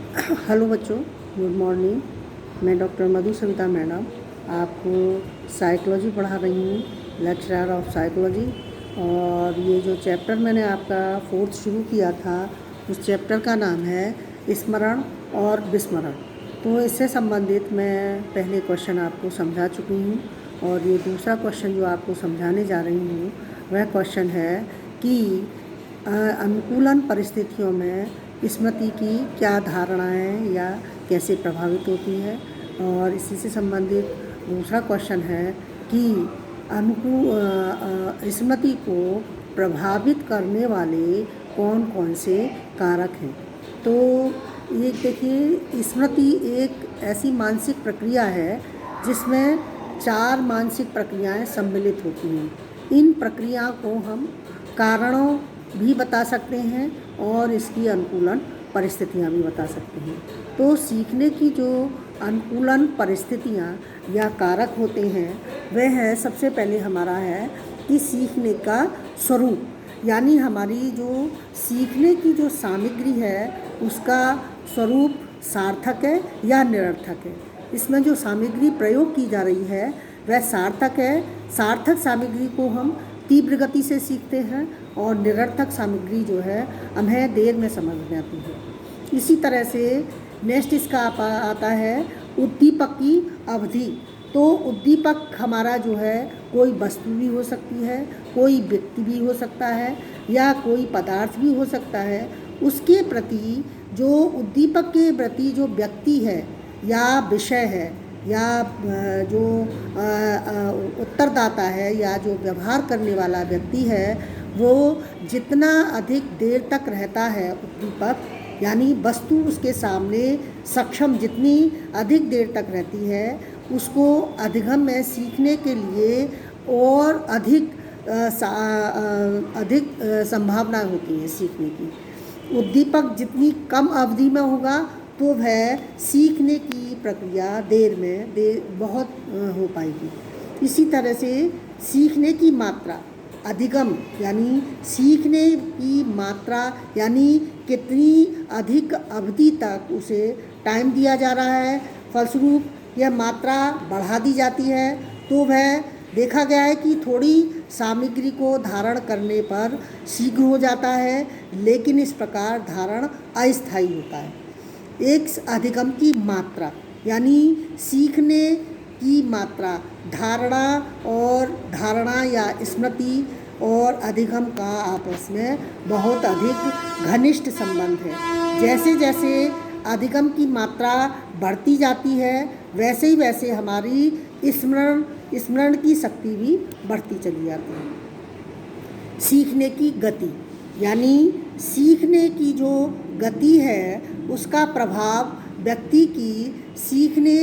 Hello बच्चों, good morning. मैं doctor मधु Savita madam आपको साइकोलॉजी पढ़ा रही हूँ, लेक्चरर ऑफ साइकोलॉजी। और ये जो चैप्टर मैंने आपका फोर्थ शुरू किया था, उस चैप्टर का नाम है स्मरण और विस्मरण। तो इससे संबंधित मैं पहले क्वेश्चन आपको समझा चुकी हूँ, और ये दूसरा क्वेश्चन जो आपको समझाने जा रही हूँ वह क्वेश्चन है कि अनुकूलन परिस्थितियों में स्मृति की क्या धारणाएं या कैसे प्रभावित होती है। और इसी से संबंधित दूसरा क्वेश्चन है कि स्मृति को प्रभावित करने वाले कौन कौन से कारक हैं। तो ये देखिए, स्मृति एक ऐसी मानसिक प्रक्रिया है जिसमें 4 मानसिक प्रक्रियाएं सम्मिलित होती हैं। इन प्रक्रिया को हम कारणों भी बता सकते हैं और इसकी अनुकूलन परिस्थितियां भी बता सकते हैं। तो सीखने की जो अनुकूलन परिस्थितियां या कारक होते हैं वह है, सबसे पहले हमारा है कि सीखने का स्वरूप, यानी हमारी जो सीखने की जो सामग्री है उसका स्वरूप सार्थक है या निरर्थक है। इसमें जो सामग्री प्रयोग की जा रही है वह सार्थक है। सार्थक सामग्री को हम तीव्र गति से सीखते हैं और निरर्थक सामग्री जो है हमें देर में समझ में आती है। इसी तरह से नेक्स्ट इसका आता है उद्दीपक की अवधि। तो उद्दीपक हमारा जो है कोई वस्तु भी हो सकती है, कोई व्यक्ति भी हो सकता है, या कोई पदार्थ भी हो सकता है। उसके प्रति जो उद्दीपक के प्रति जो व्यक्ति है या विषय है या जो उत्तरदाता है या जो व्यवहार करने वाला व्यक्ति है, वो जितना अधिक देर तक रहता है उद्दीपक, यानी वस्तु उसके सामने सक्षम जितनी अधिक देर तक रहती है, उसको अधिगम में सीखने के लिए और अधिक संभावना होती है सीखने की। उद्दीपक जितनी कम अवधि में होगा तो वह सीखने की प्रक्रिया बहुत हो पाएगी। इसी तरह से सीखने की मात्रा, अधिगम यानी सीखने की मात्रा, यानी कितनी अधिक अवधि तक उसे टाइम दिया जा रहा है, फलस्वरूप यह मात्रा बढ़ा दी जाती है। तो वह देखा गया है कि थोड़ी सामग्री को धारण करने पर शीघ्र हो जाता है, लेकिन इस प्रकार धारण अस्थायी होता है। एक अधिगम की मात्रा यानी सीखने की मात्रा, धारणा या स्मृति और अधिगम का आपस में बहुत अधिक घनिष्ठ संबंध है। जैसे जैसे अधिगम की मात्रा बढ़ती जाती है वैसे ही वैसे हमारी स्मरण की शक्ति भी बढ़ती चली जाती है। सीखने की गति यानी सीखने की जो गति है उसका प्रभाव व्यक्ति की सीखने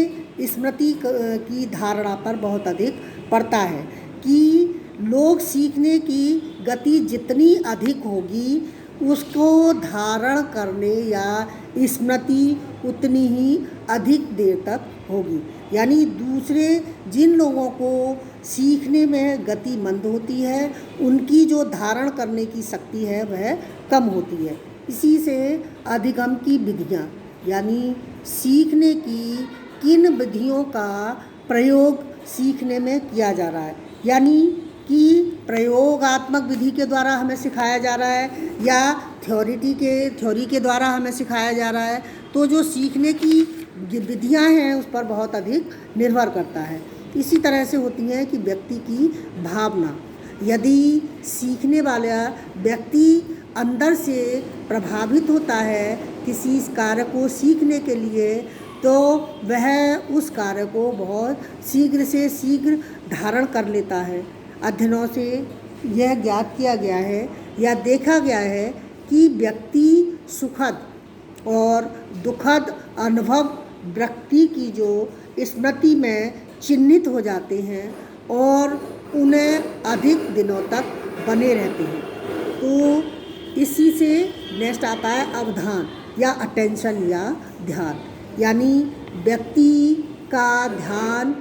स्मृति की धारणा पर बहुत अधिक पड़ता है कि लोग सीखने की गति जितनी अधिक होगी उसको धारण करने या स्मृति उतनी ही अधिक देर तक होगी। यानी दूसरे जिन लोगों को सीखने में गति मंद होती है उनकी जो धारण करने की शक्ति है वह कम होती है। इसी से अधिगम की विधियाँ यानी सीखने की किन विधियों का प्रयोग सीखने में किया जा रहा है, यानी कि प्रयोगात्मक विधि के द्वारा हमें सिखाया जा रहा है या थ्योरी के द्वारा हमें सिखाया जा रहा है। तो जो सीखने की विधियां हैं उस पर बहुत अधिक निर्भर करता है। इसी तरह से होती है कि व्यक्ति की भावना, यदि सीखने वाला व्यक्ति अंदर से प्रभावित होता है किसी कार्य को सीखने के लिए, तो वह उस कार्य को बहुत शीघ्र से शीघ्र धारण कर लेता है। अध्ययनों से यह ज्ञात किया गया है या देखा गया है कि व्यक्ति सुखद और दुखद अनुभव व्यक्ति की जो स्मृति में चिन्हित हो जाते हैं और उन्हें अधिक दिनों तक बने रहते हैं। तो इसी से नेक्स्ट आता है अवधान या अटेंशन या ध्यान, यानी व्यक्ति का ध्यान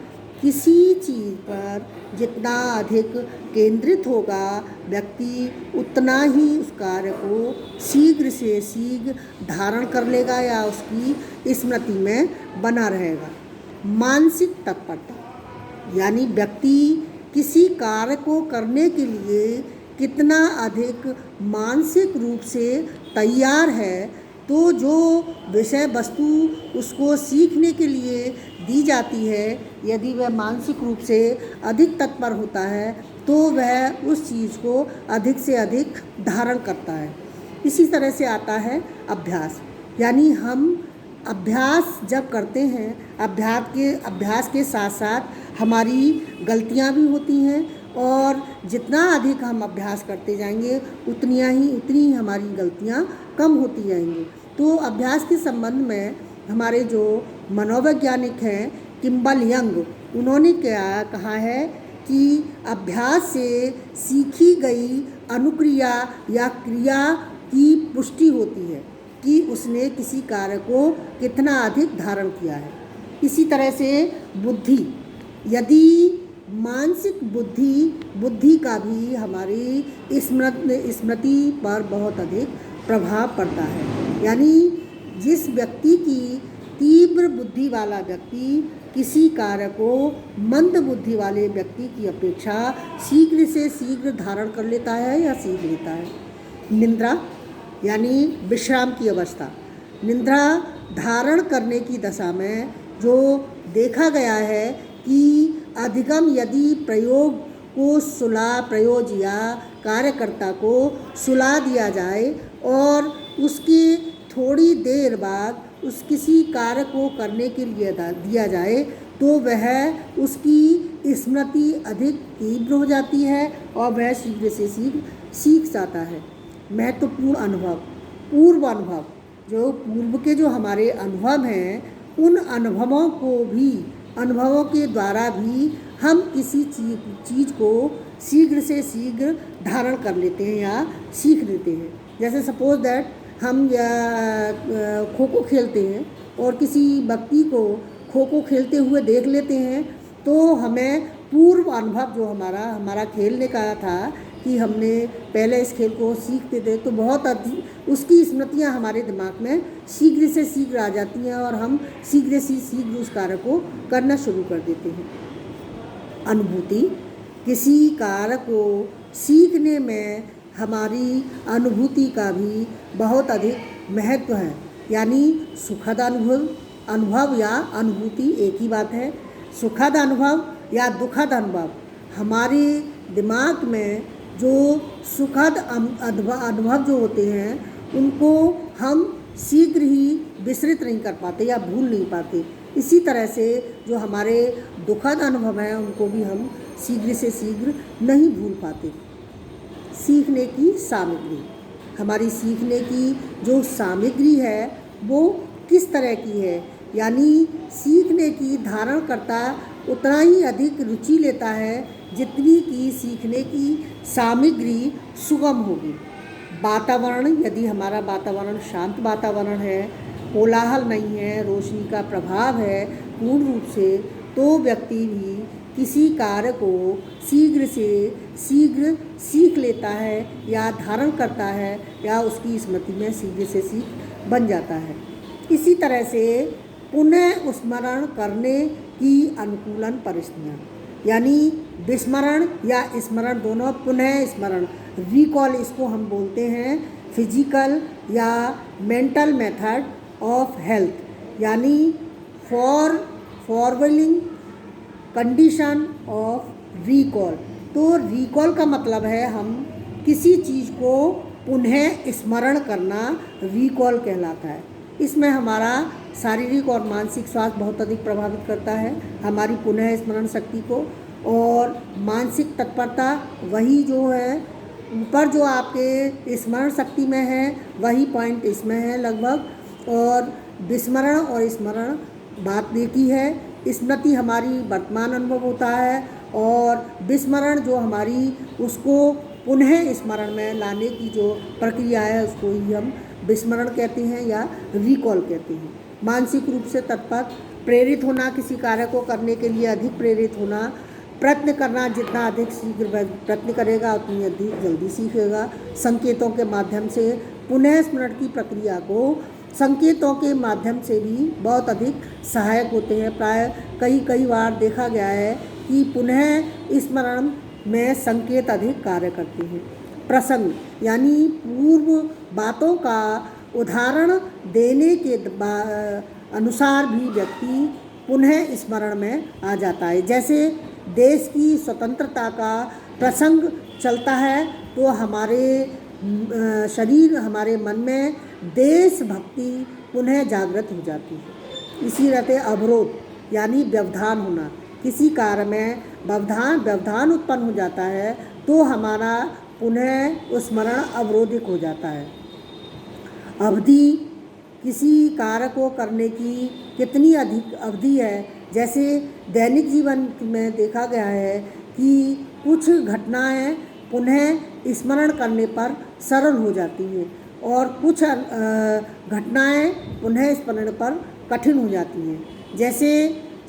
किसी चीज़ पर जितना अधिक केंद्रित होगा व्यक्ति, उतना ही उस कार्य को शीघ्र से शीघ्र धारण कर लेगा या उसकी स्मृति में बना रहेगा। मानसिक तत्परता यानी व्यक्ति किसी कार्य को करने के लिए कितना अधिक मानसिक रूप से तैयार है, तो जो विषय वस्तु उसको सीखने के लिए दी जाती है, यदि वह मानसिक रूप से अधिक तत्पर होता है तो वह उस चीज़ को अधिक से अधिक धारण करता है। इसी तरह से आता है अभ्यास, यानी हम अभ्यास जब करते हैं, अभ्यास के साथ साथ हमारी गलतियां भी होती हैं, और जितना अधिक हम अभ्यास करते जाएंगे उतनी ही हमारी गलतियां कम होती जाएंगी। तो अभ्यास के संबंध में हमारे जो मनोवैज्ञानिक हैं किम्बल यंग, उन्होंने क्या कहा है कि अभ्यास से सीखी गई अनुक्रिया या क्रिया की पुष्टि होती है कि उसने किसी कार्य को कितना अधिक धारण किया है। इसी तरह से बुद्धि, यदि मानसिक बुद्धि का भी हमारी स्मृति पर बहुत अधिक प्रभाव पड़ता है। यानी जिस व्यक्ति की तीव्र बुद्धि वाला व्यक्ति किसी कार्य को मंद बुद्धि वाले व्यक्ति की अपेक्षा शीघ्र से शीघ्र धारण कर लेता है या सीख लेता है। निद्रा यानी विश्राम की अवस्था, निद्रा धारण करने की दशा में जो देखा गया है कि अधिगम यदि प्रयोज या कार्यकर्ता को सुला दिया जाए और उसकी थोड़ी देर बाद उस किसी कार्य को करने के लिए दिया जाए, तो वह उसकी स्मृति अधिक तीव्र हो जाती है और वह शीघ्र से शीघ्र सीख जाता है। महत्वपूर्ण अनुभव, पूर्व अनुभव, जो पूर्व के जो हमारे अनुभव हैं, उन अनुभवों के द्वारा भी हम किसी चीज़ को शीघ्र से शीघ्र धारण कर लेते हैं या सीख लेते हैं। जैसे सपोज दैट हम खो खो खेलते हैं और किसी व्यक्ति को खो खो खेलते हुए देख लेते हैं, तो हमें पूर्व अनुभव जो हमारा खेलने का था कि हमने पहले इस खेल को सीखते थे, तो बहुत अधिक उसकी स्मृतियाँ हमारे दिमाग में शीघ्र से शीघ्र आ जाती हैं और हम शीघ्र से शीघ्र उस कार्य को करना शुरू कर देते हैं। अनुभूति, किसी कार्य को सीखने में हमारी अनुभूति का भी बहुत अधिक महत्व है। यानी सुखद अनुभव या अनुभूति एक ही बात है। सुखद अनुभव या दुखद अनुभव, हमारे दिमाग में जो सुखद अनुभव जो होते हैं उनको हम शीघ्र ही विस्मृत नहीं कर पाते या भूल नहीं पाते। इसी तरह से जो हमारे दुखद अनुभव हैं उनको भी हम शीघ्र से शीघ्र नहीं भूल पाते। सीखने की सामग्री, हमारी सीखने की जो सामग्री है वो किस तरह की है, यानी सीखने की धारणकर्ता उतना ही अधिक रुचि लेता है जितनी की सीखने की सामग्री सुगम होगी। वातावरण, यदि हमारा वातावरण शांत वातावरण है, कोलाहल नहीं है, रोशनी का प्रभाव है पूर्ण रूप से, तो व्यक्ति भी किसी कार्य को शीघ्र से शीघ्र सीख लेता है या धारण करता है या उसकी स्मृति में शीघ्र से सीख बन जाता है। इसी तरह से पुनः स्मरण करने की अनुकूलन परिस्थितियाँ, यानी विस्मरण या स्मरण दोनों, पुनः स्मरण रिकॉल, इसको हम बोलते हैं फिजिकल या मेंटल मेथड ऑफ हेल्थ, यानी फॉरवर्डिंग कंडीशन ऑफ रिकॉल। तो रिकॉल का मतलब है हम किसी चीज़ को पुनः स्मरण करना, रिकॉल कहलाता है। इसमें हमारा शारीरिक और मानसिक स्वास्थ्य बहुत अधिक प्रभावित करता है, हमारी पुनः स्मरण शक्ति को। और मानसिक तत्परता वही जो है ऊपर जो आपके स्मरण शक्ति में है वही पॉइंट इसमें है लगभग। और विस्मरण और स्मरण बात एक ही है। स्मृति हमारी वर्तमान अनुभव होता है और विस्मरण जो हमारी उसको पुनः स्मरण में लाने की जो प्रक्रिया है उसको ही हम विस्मरण कहते हैं या रिकॉल कहते हैं। मानसिक रूप से तत्पर प्रेरित होना, किसी कार्य को करने के लिए अधिक प्रेरित होना, प्रयत्न करना, जितना अधिक शीघ्र प्रयत्न करेगा उतनी अधिक जल्दी सीखेगा। संकेतों के माध्यम से पुनः स्मरण की प्रक्रिया को संकेतों के माध्यम से भी बहुत अधिक सहायक होते हैं। प्राय कई बार देखा गया है कि पुनः स्मरण में संकेत अधिक कार्य करते हैं। प्रसंग यानी पूर्व बातों का उदाहरण देने के अनुसार भी व्यक्ति पुनः स्मरण में आ जाता है। जैसे देश की स्वतंत्रता का प्रसंग चलता है तो हमारे शरीर, हमारे मन में देशभक्ति पुनः जागृत हो जाती है। इसी रहते अवरोध यानी व्यवधान होना, किसी कार्य में व्यवधान उत्पन्न हो जाता है तो हमारा पुनः स्मरण अवरोधित हो जाता है। अवधि, किसी कार्य को करने की कितनी अधिक अवधि है। जैसे दैनिक जीवन में देखा गया है कि कुछ घटनाएं पुनः स्मरण करने पर सरल हो जाती हैं और कुछ घटनाएं पुनः स्मरण पर कठिन हो जाती हैं। जैसे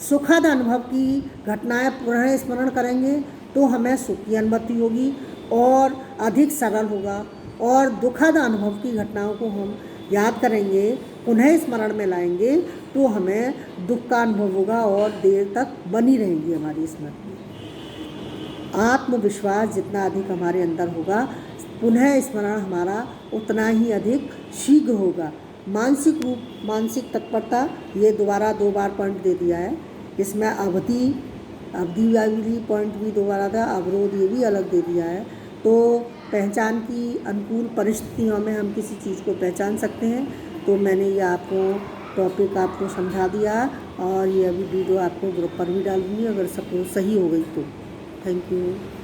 सुखद अनुभव की घटनाएं पुनः स्मरण करेंगे तो हमें सुख की अनुभूति होगी और अधिक सरल होगा, और दुखद अनुभव की घटनाओं को हम याद करेंगे, पुनः स्मरण में लाएंगे तो हमें दुख का अनुभव होगा और देर तक बनी रहेंगी हमारी स्मृति। आत्मविश्वास जितना अधिक हमारे अंदर होगा, पुनः स्मरण हमारा उतना ही अधिक शीघ्र होगा। मानसिक तत्परता, ये दोबारा 2 बार पॉइंट दे दिया है। इसमें अवधि वाली पॉइंट भी दोबारा था, अवरोध ये भी अलग दे दिया है। तो पहचान की अनुकूल परिस्थितियों में हम किसी चीज़ को पहचान सकते हैं। तो मैंने ये टॉपिक आपको समझा दिया और ये अभी वीडियो आपको ग्रुप पर भी डाल दूँगी अगर सपोज सही हो गई तो। Thank you.